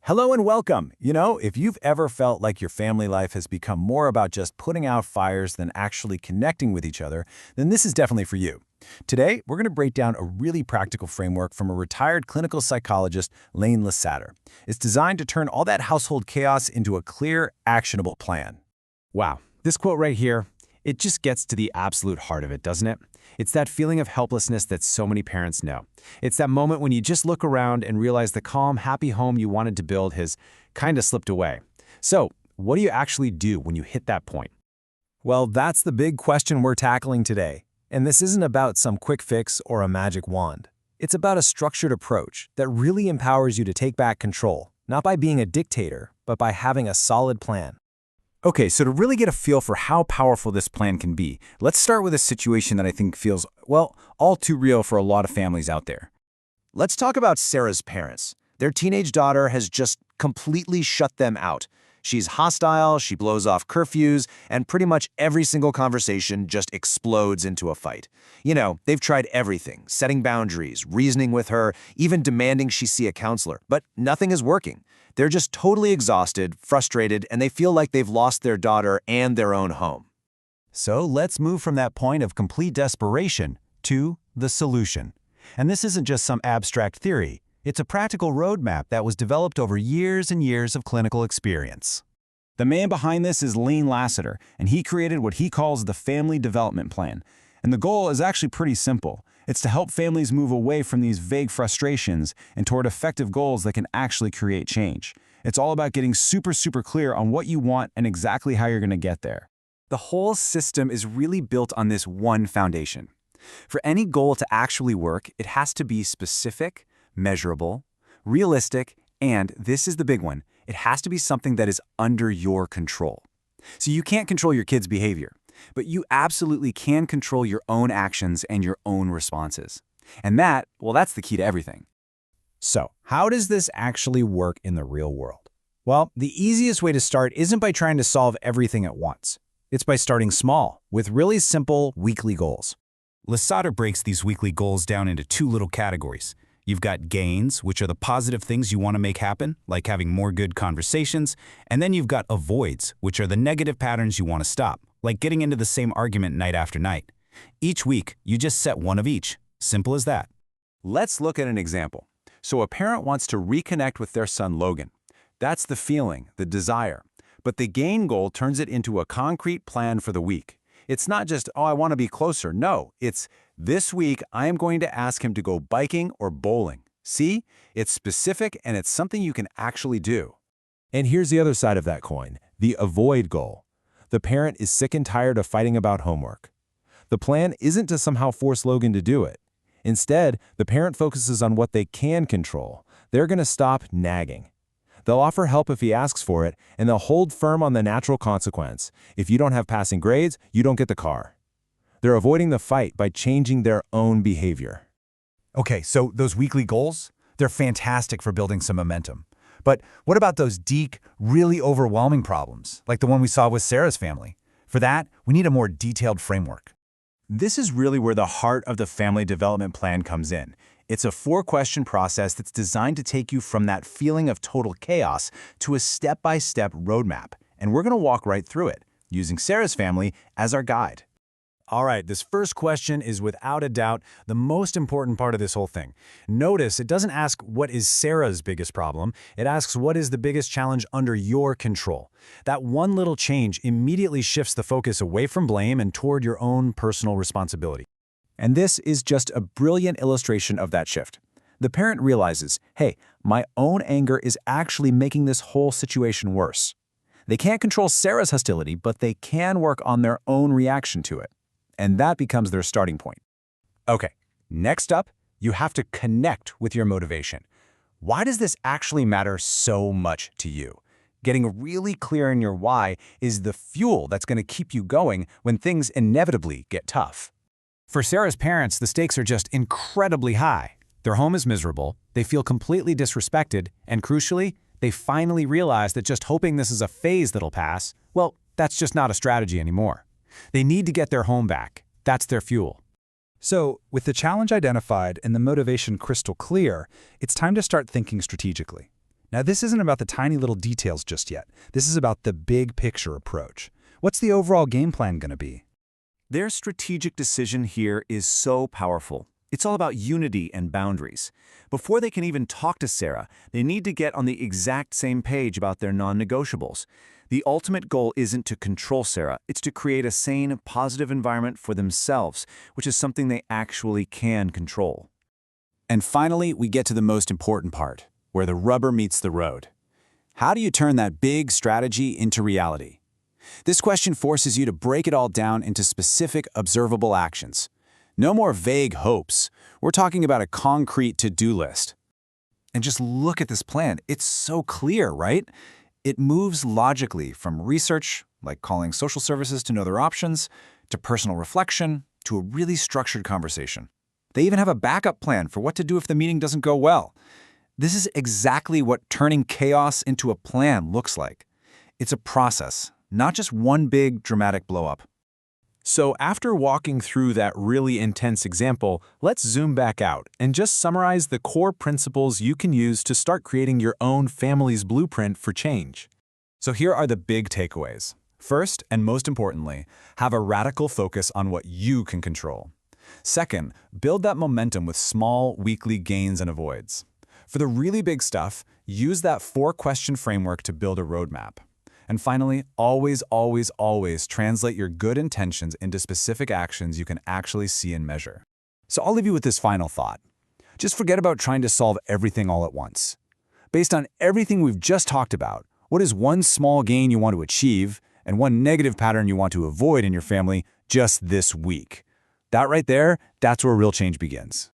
Hello and welcome. If you've ever felt like your family life has become more about just putting out fires than actually connecting with each other, then this is definitely for you. Today, we're going to break down a really practical framework from a retired clinical psychologist, Lane Lasater. It's designed to turn all that household chaos into a clear, actionable plan. Wow, this quote right here, it just gets to the absolute heart of it, doesn't it? It's that feeling of helplessness that so many parents know. It's that moment when you just look around and realize the calm, happy home you wanted to build has kind of slipped away. So, what do you actually do when you hit that point? Well, that's the big question we're tackling today. And this isn't about some quick fix or a magic wand. It's about a structured approach that really empowers you to take back control, not by being a dictator, but by having a solid plan. Okay, so to really get a feel for how powerful this plan can be, let's start with a situation that I think feels, well, all too real for a lot of families out there. Let's talk about Sarah's parents. Their teenage daughter has just completely shut them out. She's hostile, she blows off curfews, and pretty much every single conversation just explodes into a fight. They've tried everything, setting boundaries, reasoning with her, even demanding she see a counselor, but nothing is working. They're just totally exhausted, frustrated, and they feel like they've lost their daughter and their own home. So let's move from that point of complete desperation to the solution. And this isn't just some abstract theory. It's a practical roadmap that was developed over years and years of clinical experience. The man behind this is Lane Lasater, and he created what he calls the Family Development Plan. And the goal is actually pretty simple. It's to help families move away from these vague frustrations and toward effective goals that can actually create change. It's all about getting super clear on what you want and exactly how you're going to get there. The whole system is really built on this one foundation. For any goal to actually work, it has to be specific, measurable, realistic, and this is the big one, it has to be something that is under your control. So you can't control your kids' behavior, but you absolutely can control your own actions and your own responses. And that's the key to everything. So, how does this actually work in the real world? Well, the easiest way to start isn't by trying to solve everything at once. It's by starting small, with really simple weekly goals. Lasater breaks these weekly goals down into two little categories. You've got gains, which are the positive things you want to make happen, like having more good conversations, and then you've got avoids, which are the negative patterns you want to stop, like getting into the same argument night after night. Each week, you just set one of each. Simple as that. Let's look at an example. So a parent wants to reconnect with their son Logan. That's the feeling, the desire. But the gain goal turns it into a concrete plan for the week. It's not just, I want to be closer. No, it's, this week I am going to ask him to go biking or bowling. See? It's specific and it's something you can actually do. And here's the other side of that coin, the avoid goal. The parent is sick and tired of fighting about homework. The plan isn't to somehow force Logan to do it. Instead, the parent focuses on what they can control. They're going to stop nagging. They'll offer help if he asks for it, and they'll hold firm on the natural consequence. If you don't have passing grades, you don't get the car. They're avoiding the fight by changing their own behavior. Okay, so those weekly goals, they're fantastic for building some momentum. But what about those deep, really overwhelming problems, like the one we saw with Sarah's family? For that, we need a more detailed framework. This is really where the heart of the family development plan comes in. It's a 4-question process that's designed to take you from that feeling of total chaos to a step-by-step roadmap. And we're going to walk right through it, using Sarah's family as our guide. All right, this first question is without a doubt the most important part of this whole thing. Notice it doesn't ask what is Sarah's biggest problem, it asks what is the biggest challenge under your control. That one little change immediately shifts the focus away from blame and toward your own personal responsibility. And this is just a brilliant illustration of that shift. The parent realizes, hey, my own anger is actually making this whole situation worse. They can't control Sarah's hostility, but they can work on their own reaction to it. And that becomes their starting point. Okay, next up, you have to connect with your motivation. Why does this actually matter so much to you? Getting really clear in your why is the fuel that's going to keep you going when things inevitably get tough. For Sarah's parents, the stakes are just incredibly high. Their home is miserable, they feel completely disrespected, and crucially, they finally realize that just hoping this is a phase that'll pass, well, that's just not a strategy anymore. They need to get their home back. That's their fuel. So, with the challenge identified and the motivation crystal clear, it's time to start thinking strategically. Now, this isn't about the tiny little details just yet. This is about the big picture approach. What's the overall game plan going to be? Their strategic decision here is so powerful. It's all about unity and boundaries. Before they can even talk to Sarah, they need to get on the exact same page about their non-negotiables. The ultimate goal isn't to control Sarah, it's to create a sane, positive environment for themselves, which is something they actually can control. And finally, we get to the most important part, where the rubber meets the road. How do you turn that big strategy into reality? This question forces you to break it all down into specific, observable actions. No more vague hopes. We're talking about a concrete to-do list. And just look at this plan. It's so clear, right? It moves logically from research, like calling social services to know their options, to personal reflection, to a really structured conversation. They even have a backup plan for what to do if the meeting doesn't go well. This is exactly what turning chaos into a plan looks like. It's a process, not just one big, dramatic blow-up. So after walking through that really intense example, let's zoom back out and just summarize the core principles you can use to start creating your own family's blueprint for change. So here are the big takeaways. First, and most importantly, have a radical focus on what you can control. Second, build that momentum with small, weekly gains and avoids. For the really big stuff, use that 4-question framework to build a roadmap. And finally, always, always, always translate your good intentions into specific actions you can actually see and measure. So I'll leave you with this final thought. Just forget about trying to solve everything all at once. Based on everything we've just talked about, what is one small gain you want to achieve and one negative pattern you want to avoid in your family just this week? That right there, that's where real change begins.